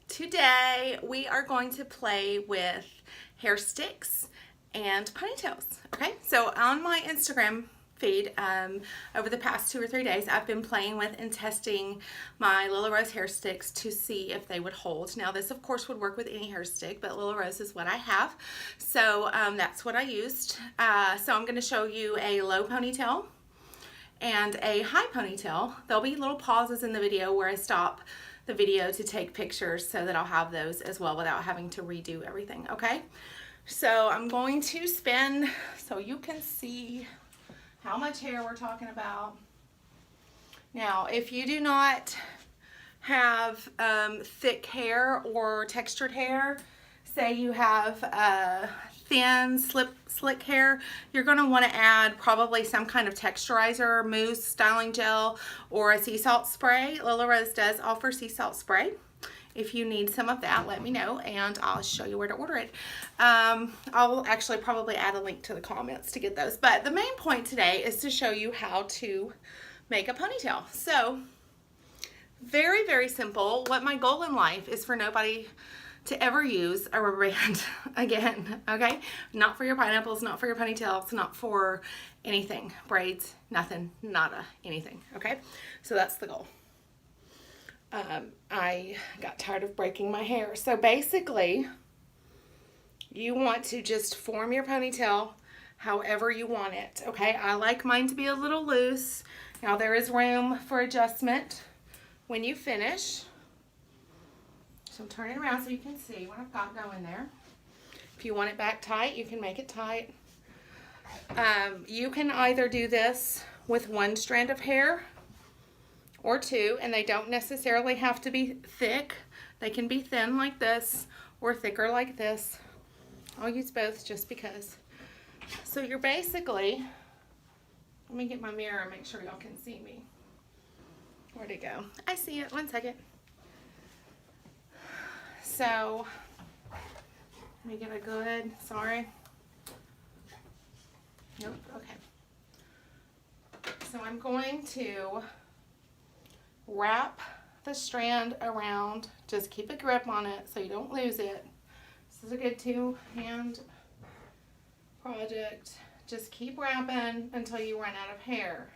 Today we are going to play with hair sticks and ponytails. Okay, so on my Instagram feed over the past 2 or 3 days, I've been playing with and testing my Lila Rose hair sticks to see if they would hold. Now this of course would work with any hair stick, but Lila Rose is what I have, so that's what I used. So I'm going to show you a low ponytail and a high ponytail. There'll be little pauses in the video where I stop the video to take pictures so that I'll have those as well without having to redo everything, okay? So I'm going to spin so you can see how much hair we're talking about. Now, if you do not have thick hair or textured hair, say you have thin, slick hair, you're going to want to add probably some kind of texturizer, mousse, styling gel, or a sea salt spray. Lila Rose does offer sea salt spray. If you need some of that, let me know and I'll show you where to order it. I'll actually probably add a link to the comments to get those. But the main point today is to show you how to make a ponytail. So, very, very simple. What my goal in life is for nobody to ever use a rubber band again, okay? Not for your pineapples, not for your ponytails, not for anything. Braids, nothing, nada, anything, okay? So that's the goal. I got tired of breaking my hair. So basically, you want to just form your ponytail however you want it, okay? I like mine to be a little loose. Now there is room for adjustment when you finish. So I'm turning around so you can see what I've got going there. If you want it back tight, you can make it tight. You can either do this with one strand of hair or two, and they don't necessarily have to be thick. They can be thin like this or thicker like this. I'll use both just because. So you're basically, let me get my mirror and make sure y'all can see me. Where'd it go? I see it, 1 second. So, let me get a good, sorry. Nope, okay. So I'm going to wrap the strand around, just keep a grip on it so you don't lose it. This is a good 2-hand project. Just keep wrapping until you run out of hair.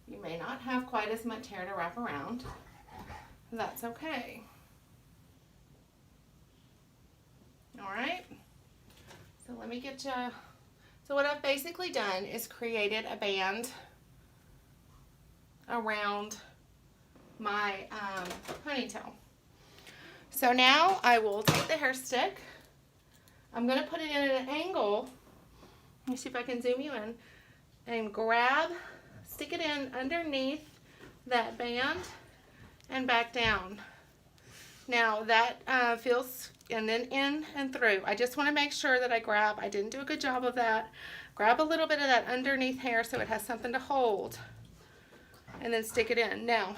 You may not have quite as much hair to wrap around. That's okay. Alright, so let me get you, so what I've basically done is created a band around my ponytail. So now I will take the hair stick, I'm going to put it in at an angle, let me see if I can zoom you in, and stick it in underneath that band and back down. Now that feels, and then in and through. I just want to make sure that I didn't do a good job of that. Grab a little bit of that underneath hair so it has something to hold. And then stick it in. Now,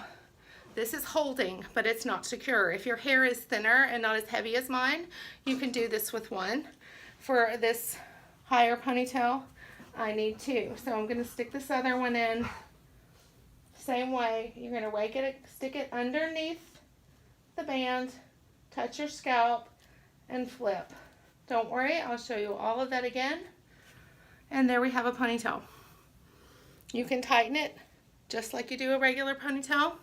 this is holding, but it's not secure. If your hair is thinner and not as heavy as mine, you can do this with one. For this higher ponytail, I need two. So I'm going to stick this other one in. Same way. You're going to stick it underneath the band, touch your scalp, and flip. Don't worry, I'll show you all of that again. And there we have a ponytail. You can tighten it just like you do a regular ponytail.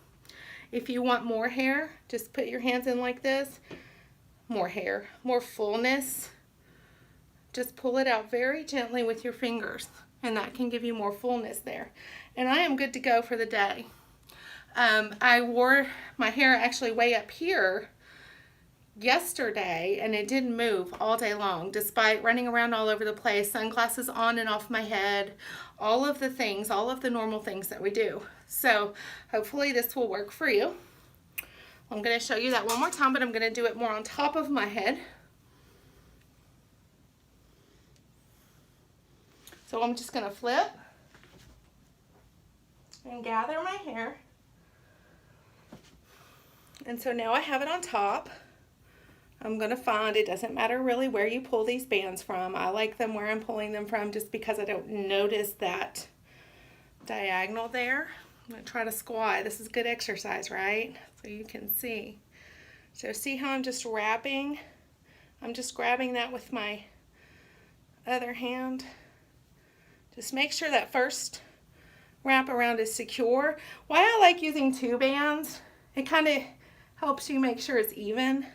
If you want more hair, just put your hands in like this. More hair, more fullness. Just pull it out very gently with your fingers, and that can give you more fullness there. And I am good to go for the day. I wore my hair actually way up here yesterday, and it didn't move all day long despite running around all over the place, sunglasses on and off my head, all of the things, all of the normal things that we do. So hopefully this will work for you. I'm going to show you that one more time, but I'm going to do it more on top of my head. So I'm just going to flip and gather my hair. And so now I have it on top. I'm going to find, it doesn't matter really where you pull these bands from. I like them where I'm pulling them from just because I don't notice that diagonal there. I'm going to try to squat. This is good exercise, right? So you can see. So see how I'm just wrapping? I'm just grabbing that with my other hand. Just make sure that first wrap around is secure. Why I like using 2 bands, it kind of helps you make sure it's even.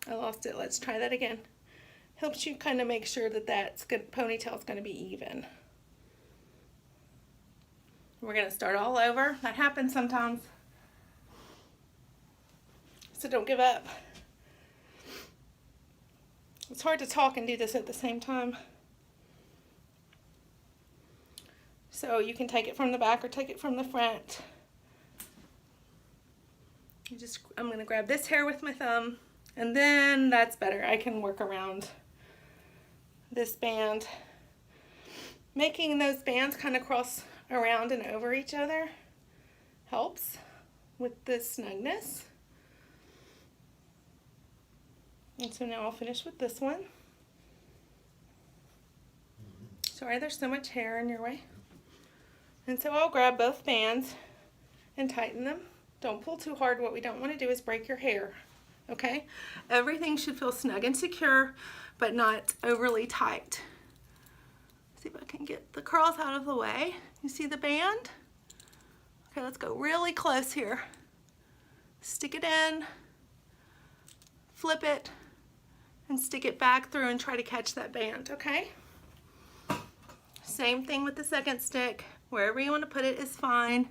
I lost it. Let's try that again. Helps you kind of make sure that ponytail is going to be even. We're going to start all over. That happens sometimes. So don't give up. It's hard to talk and do this at the same time. So you can take it from the back or take it from the front. I'm going to grab this hair with my thumb, and then that's better. I can work around this band. Making those bands kind of cross around and over each other helps with the snugness. And so now I'll finish with this one. Sorry, there's so much hair in your way. And so I'll grab both bands and tighten them. Don't pull too hard. What we don't want to do is break your hair, okay? Everything should feel snug and secure, but not overly tight. See if I can get the curls out of the way. You see the band? Okay, let's go really close here. Stick it in, flip it, and stick it back through and try to catch that band, okay? Same thing with the second stick. Wherever you want to put it is fine.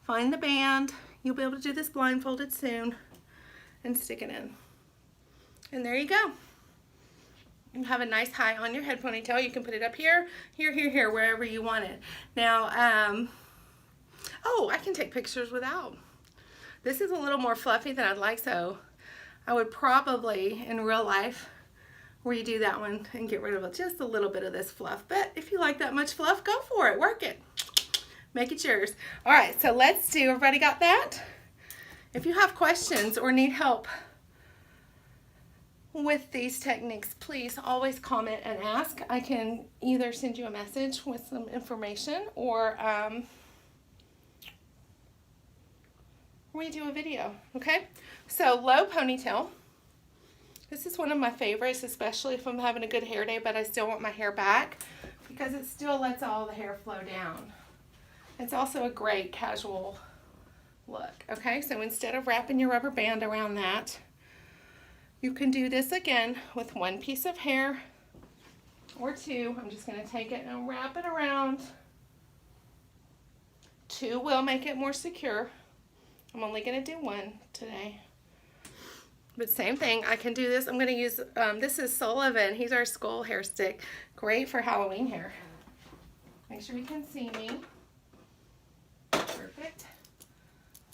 Find the band. You'll be able to do this blindfolded soon, and stick it in. And there you go. You have a nice high on your head ponytail. You can put it up here, here, here, here, wherever you want it. Now, oh, I can take pictures without. This is a little more fluffy than I'd like, so I would probably, in real life, redo that one and get rid of just a little bit of this fluff. But if you like that much fluff, go for it. Work it. Make it yours. All right, so let's do, everybody got that? If you have questions or need help with these techniques, please always comment and ask. I can either send you a message with some information or redo a video, okay? So low ponytail. This is one of my favorites, especially if I'm having a good hair day, but I still want my hair back because it still lets all the hair flow down. It's also a great casual look, okay? So instead of wrapping your rubber band around that, you can do this again with 1 piece of hair or 2. I'm just going to take it and wrap it around. 2 will make it more secure. I'm only going to do 1 today. But same thing, I can do this. I'm going to use, this is Sullivan. He's our skull hair stick. Great for Halloween hair. Make sure you can see me. Perfect.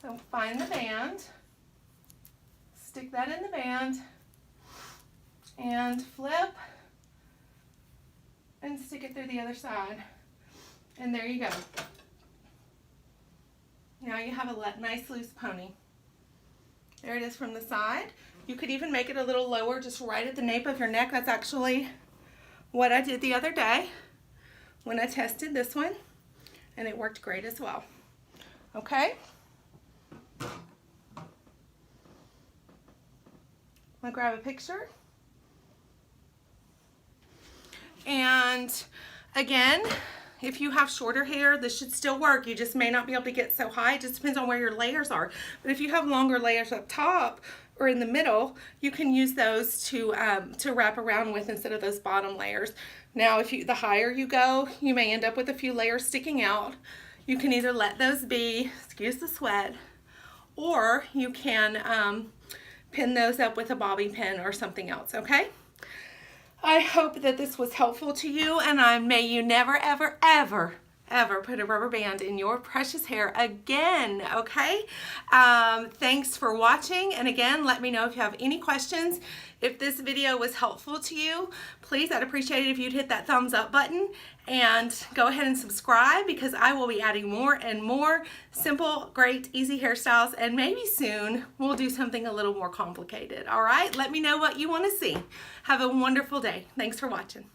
So find the band. Stick that in the band. And flip. And stick it through the other side. And there you go. Now you have a nice loose pony. There it is from the side. You could even make it a little lower, just right at the nape of your neck. That's actually what I did the other day when I tested this one, and it worked great as well. Okay? I'll grab a picture. And again, if you have shorter hair, this should still work. You just may not be able to get so high. It just depends on where your layers are. But if you have longer layers up top or in the middle, you can use those to wrap around with instead of those bottom layers. Now, the higher you go, you may end up with a few layers sticking out. You can either let those be, excuse the sweat, or you can pin those up with a bobby pin or something else, okay? I hope that this was helpful to you, and may you never, ever, ever, ever put a rubber band in your precious hair again, okay? Thanks for watching, and again, let me know if you have any questions. If this video was helpful to you, please, I'd appreciate it if you'd hit that thumbs up button and go ahead and subscribe, because I will be adding more and more simple, great, easy hairstyles, and maybe soon we'll do something a little more complicated, all right? Let me know what you want to see. Have a wonderful day. Thanks for watching.